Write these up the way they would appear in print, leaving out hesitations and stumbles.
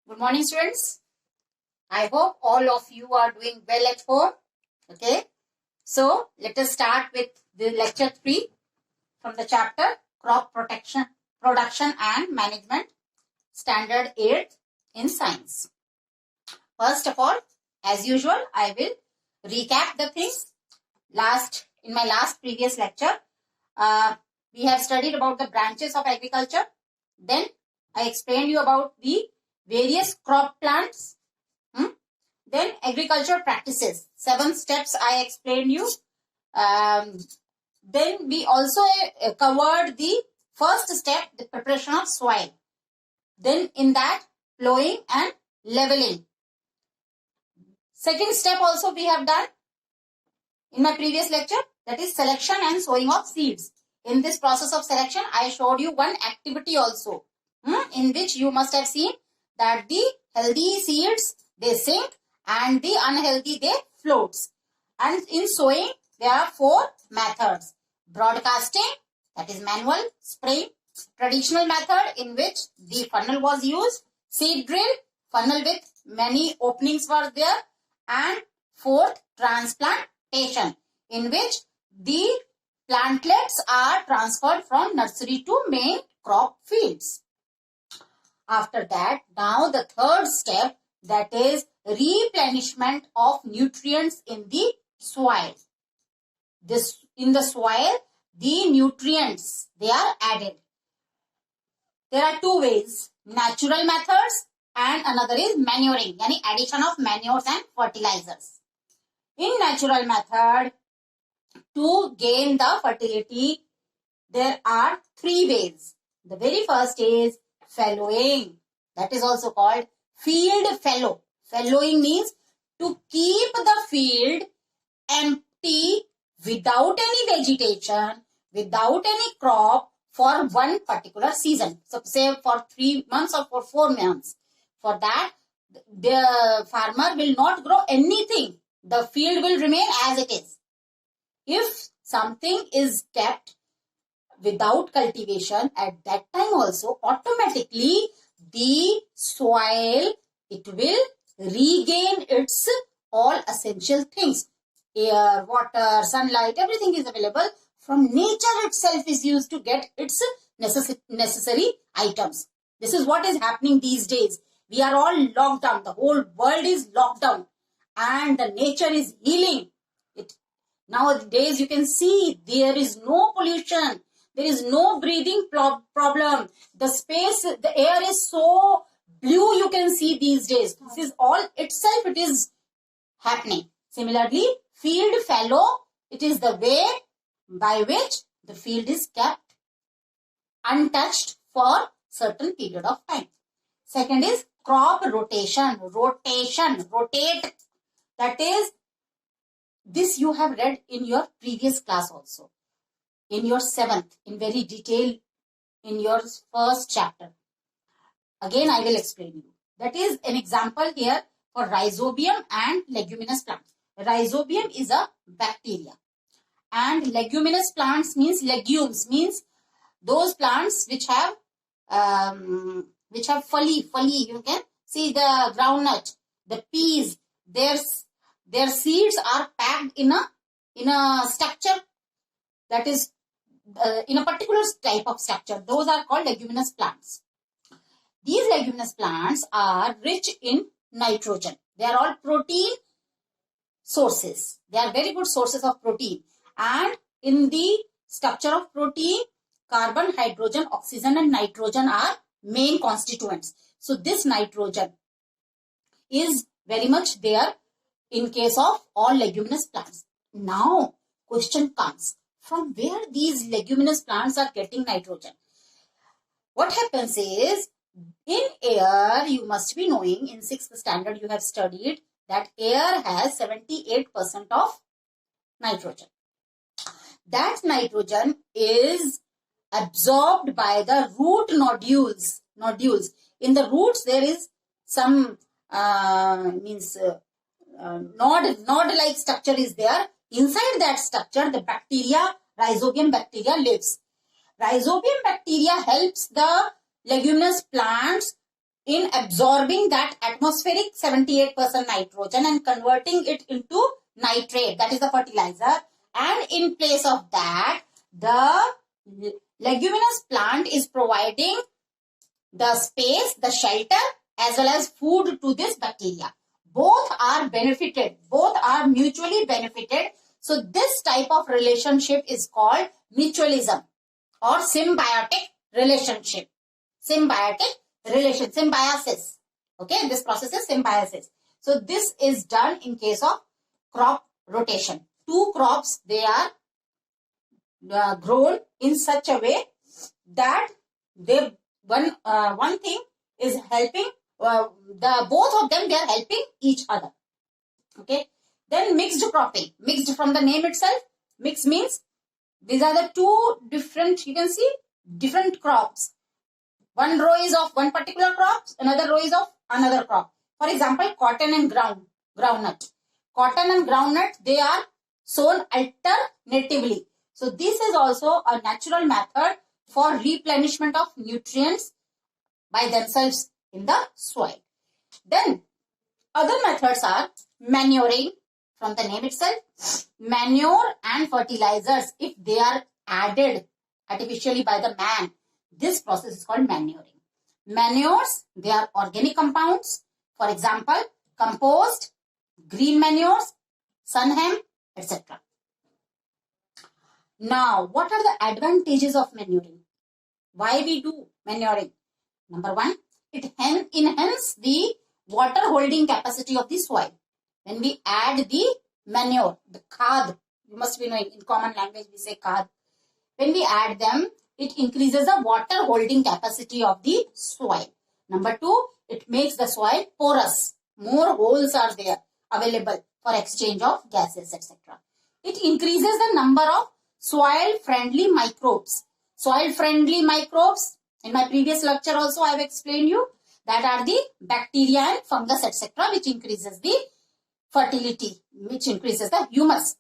Good morning, students. I hope all of you are doing well at home. Okay. So, let us start with the lecture 3 from the chapter Crop Protection, Production and Management, Standard 8 in Science. First of all, as usual, I will recap the things. In my previous lecture, we have studied about the branches of agriculture. Then I explained you about the various crop plants. Then agriculture practices. 7 steps I explained you. Then we also covered the first step, the preparation of soil. Then in that, plowing and leveling. Second step also we have done in my previous lecture, that is selection and sowing of seeds. In this process of selection, I showed you one activity also, in which you must have seen that the healthy seeds, they sink and the unhealthy, they floats. And in sowing, there are 4 methods. Broadcasting, that is manual spraying. Traditional method in which the funnel was used. Seed drill, funnel with many openings were there. And 4th, transplantation, in which the plantlets are transferred from nursery to main crop fields. After that, now the 3rd step, that is replenishment of nutrients in the soil. In the soil, the nutrients, they are added. There are 2 ways, natural methods and another is manuring, yani addition of manures and fertilizers. In natural method, to gain the fertility, there are 3 ways. The very first is fallowing. That is also called field fallow. Fallowing means to keep the field empty without any vegetation, without any crop for one particular season. So say for 3 months or for 4 months. For that, the farmer will not grow anything. The field will remain as it is. If something is kept without cultivation, at that time also automatically the soil, it will regain its all essential things. Air, water, sunlight, everything is available. From nature itself is used to get its necessary items. This is what is happening these days. We are all locked down. The whole world is locked down. And the nature is healing. Nowadays you can see there is no pollution. There is no breathing problem. The space, the air is so blue you can see these days. This is all itself, it is happening. Similarly, field fallow, it is the way by which the field is kept untouched for certain period of time. Second is crop rotation. Rotate. That is, this you have read in your previous class also. In your 7th, in very detail, in your first chapter. Again, I will explain you. That is an example here for rhizobium and leguminous plants. Rhizobium is a bacteria. And leguminous plants means legumes, means those plants which have fully, you can see the groundnut, the peas, their seeds are packed in a structure, that is in a particular type of structure. Those are called leguminous plants. These leguminous plants are rich in nitrogen. They are all protein sources. They are very good sources of protein. And in the structure of protein, carbon, hydrogen, oxygen and nitrogen are main constituents. So this nitrogen is very much there in case of all leguminous plants. Now, question comes, from where these leguminous plants are getting nitrogen? What happens is, in air, you must be knowing, in 6th standard you have studied that air has 78% of nitrogen. That nitrogen is absorbed by the root nodules. In the roots there is some node-like structure is there. Inside that structure, the bacteria, rhizobium bacteria lives. Rhizobium bacteria helps the leguminous plants in absorbing that atmospheric 78% nitrogen and converting it into nitrate, that is the fertilizer. And in place of that, the leguminous plant is providing the space, the shelter, as well as food to this bacteria. Both are benefited. Both are mutually benefited. So this type of relationship is called mutualism or symbiotic relationship. Symbiosis. Okay, this process is symbiosis. So this is done in case of crop rotation. Two crops, they are grown in such a way that they one thing is helping both of them, they are helping each other. Okay, then mixed cropping. Mixed from the name itself. Mixed means these are the two different, you can see, different crops. One row is of one particular crop, another row is of another crop. For example, cotton and groundnut. Cotton and groundnut, they are sown alternatively. So this is also a natural method for replenishment of nutrients by themselves in the soil. Then other methods are manuring, from the name itself. Manure and fertilizers, if they are added artificially by the man, this process is called manuring. Manures, they are organic compounds. For example, compost, green manures, sun hemp, etc. Now, what are the advantages of manuring? Why we do manuring? Number one, it enhances the water holding capacity of the soil. When we add the manure, the khad, you must be knowing, in common language we say khad. When we add them, it increases the water holding capacity of the soil. Number two, it makes the soil porous. More holes are there available for exchange of gases, etc. It increases the number of soil-friendly microbes. Soil-friendly microbes, in my previous lecture also I have explained you, that are the bacteria and fungus, etc., which increases the fertility, which increases the humus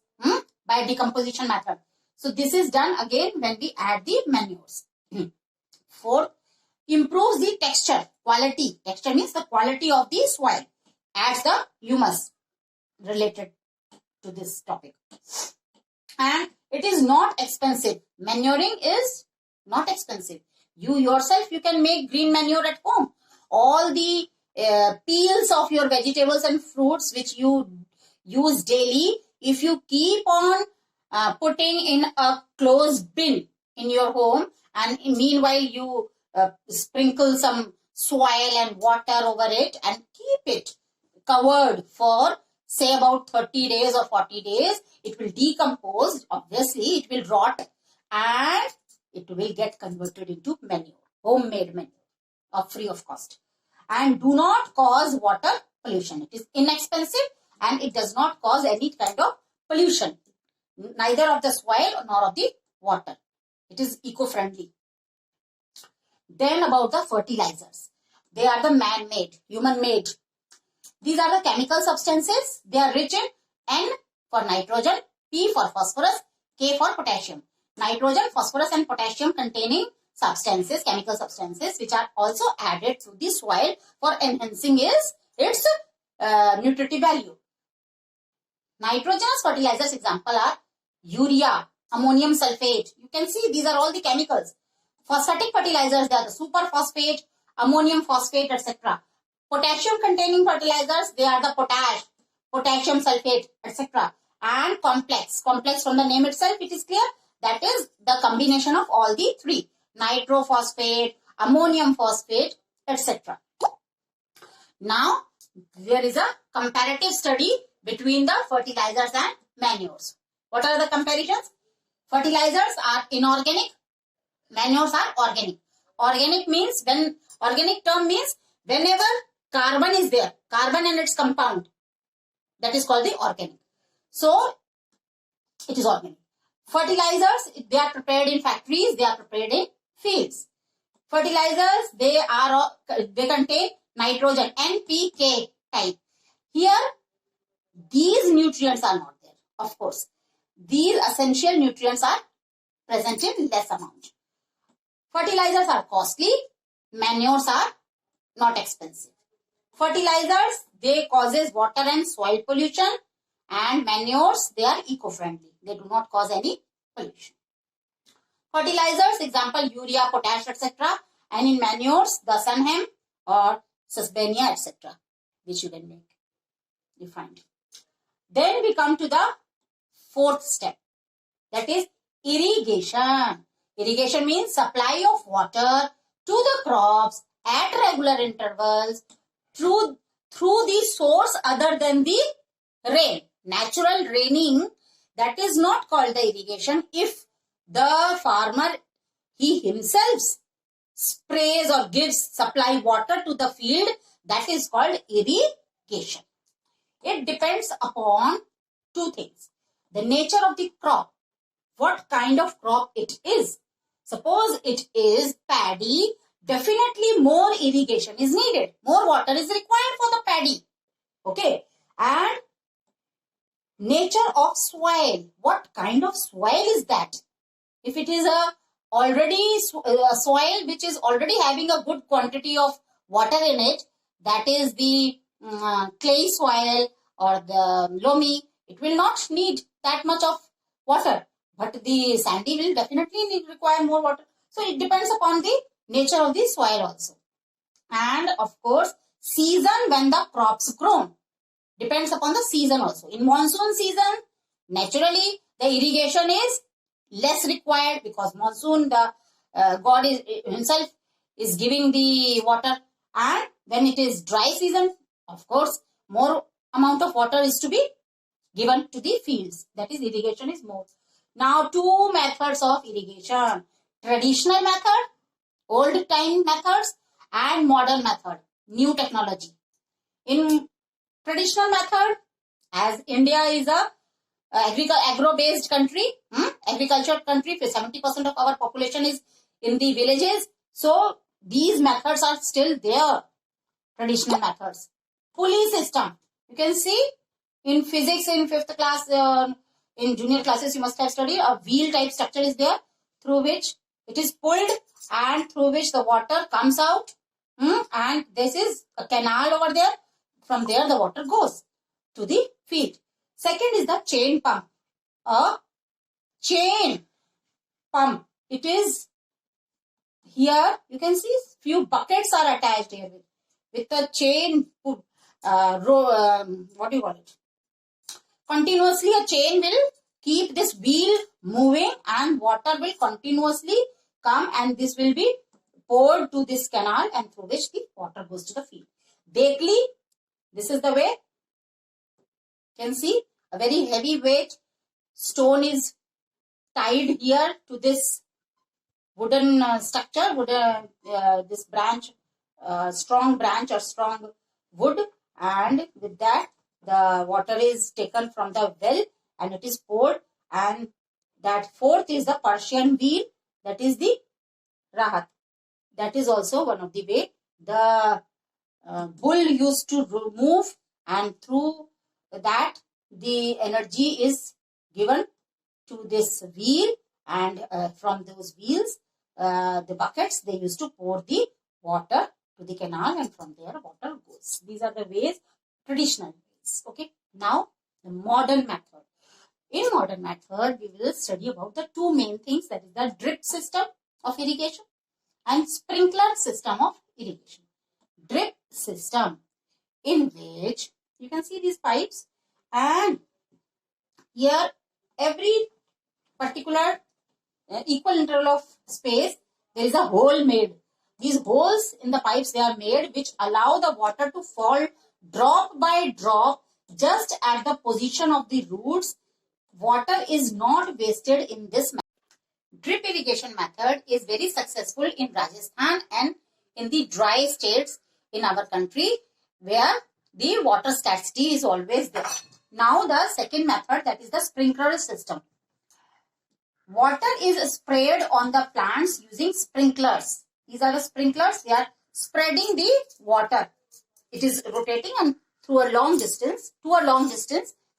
by decomposition method. So this is done again when we add the manures. Fourth, improves the texture, quality. Texture means the quality of the soil. Adds the humus related to this topic. And it is not expensive. Manuring is not expensive. You yourself, you can make green manure at home. All the peels of your vegetables and fruits which you use daily, if you keep on putting in a closed bin in your home, and meanwhile you sprinkle some soil and water over it and keep it covered for say about 30 days or 40 days, it will decompose. Obviously, it will rot and it will get converted into manure, homemade manure, free of cost. And do not cause water pollution. It is inexpensive and it does not cause any kind of pollution, neither of the soil nor of the water. It is eco-friendly. Then about the fertilizers. They are the man-made, human-made. These are the chemical substances. They are rich in N for nitrogen, P for phosphorus, K for potassium. Nitrogen, phosphorus and potassium containing substances, chemical substances, which are also added to the soil for enhancing its nutritive value. Nitrogenous fertilizers example are urea, ammonium sulfate. You can see these are all the chemicals. Phosphatic fertilizers, they are the superphosphate, ammonium phosphate, etc. Potassium containing fertilizers, they are the potash, potassium sulfate, etc. And complex from the name itself, it is clear, that is the combination of all the three: nitrophosphate, ammonium phosphate, etc. Now there is a comparative study between the fertilizers and manures. What are the comparisons? Fertilizers are inorganic, manures are organic. Organic means, when organic term means whenever carbon is there, carbon and its compound, that is called the organic. So it is organic. Fertilizers, they are prepared in factories, they are prepared in fields. Fertilizers, they contain nitrogen, NPK type. Here, these nutrients are not there, of course. These essential nutrients are present in less amount. Fertilizers are costly, manures are not expensive. Fertilizers, they causes water and soil pollution, and manures, they are eco-friendly. They do not cause any pollution. Fertilizers, example urea, potash, etc. And in manures, the sunhemp or susbania, etc. which you can make refined. Then we come to the fourth step, that is irrigation. Irrigation means supply of water to the crops at regular intervals through the source other than the rain. Natural raining, that is not called the irrigation. If the farmer, he himself sprays or gives supply water to the field, that is called irrigation. It depends upon two things. The nature of the crop, what kind of crop it is. Suppose it is paddy, definitely more irrigation is needed. More water is required for the paddy. Okay. And nature of soil. What kind of soil is that? If it is a soil which is already having a good quantity of water in it, that is the clay soil or the loamy, it will not need that much of water. But the sandy will definitely require more water. So it depends upon the nature of the soil also. And of course, season when the crops grown. Depends upon the season also. In monsoon season, naturally the irrigation is less required because monsoon, the God is himself is giving the water. And when it is dry season, of course, more amount of water is to be given to the fields. That is, irrigation is more. Now, two methods of irrigation. Traditional method, old time methods, and modern method, new technology. In traditional method, as India is a agro-based country, agriculture country, 70% of our population is in the villages. So, these methods are still there, traditional methods. Pulley system. You can see in physics in 5th class, in junior classes you must have studied, a wheel type structure is there through which it is pulled and through which the water comes out. And this is a canal over there. From there the water goes to the field. Second is the chain pump. A chain pump. It is here, you can see few buckets are attached here with a chain, what do you call it? Continuously a chain will keep this wheel moving and water will continuously come and this will be poured to this canal and through which the water goes to the field. Bakely, this is the way. You can see a very heavy weight stone is tied here to this wooden structure, this branch, strong branch or strong wood, and with that the water is taken from the well and it is poured, and that fourth is the Persian wheel, that is the rahat. That is also one of the way the bull used to move, and through that the energy is given to this wheel, and from those wheels, the buckets, they used to pour the water to the canal and from there water goes. These are the ways, traditional ways. Okay. Now the modern method. In modern method, we will study about the two main things, that is the drip system of irrigation and sprinkler system of irrigation. Drip system, in which you can see these pipes, and here every particular equal interval of space, there is a hole made. These holes in the pipes, they are made which allow the water to fall drop by drop just at the position of the roots. Water is not wasted in this method. Drip irrigation method is very successful in Rajasthan and in the dry states in our country where the water scarcity is always there. Now the second method, that is the sprinkler system. Water is sprayed on the plants using sprinklers. These are the sprinklers. They are spreading the water. It is rotating and through a long distance,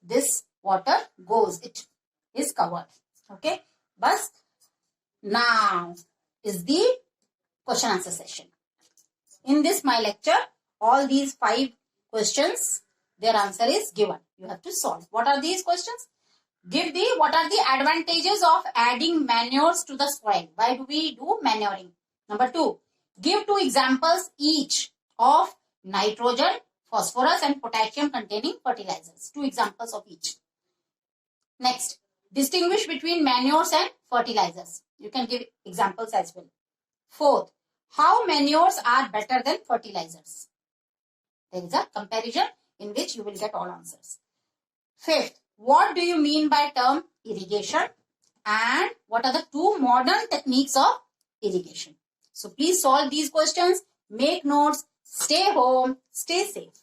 this water goes. It is covered. Okay. But now is the question answer session. In this my lecture, all these 5 questions, their answer is given. You have to solve. What are these questions? What are the advantages of adding manures to the soil? Why do we do manuring? Number 2, give 2 examples each of nitrogen, phosphorus and potassium containing fertilizers. 2 examples of each. Next, distinguish between manures and fertilizers. You can give examples as well. 4th, how manures are better than fertilizers? There is a comparison in which you will get all answers. 5th, what do you mean by term irrigation? And what are the 2 modern techniques of irrigation? So please solve these questions, make notes, stay home, stay safe.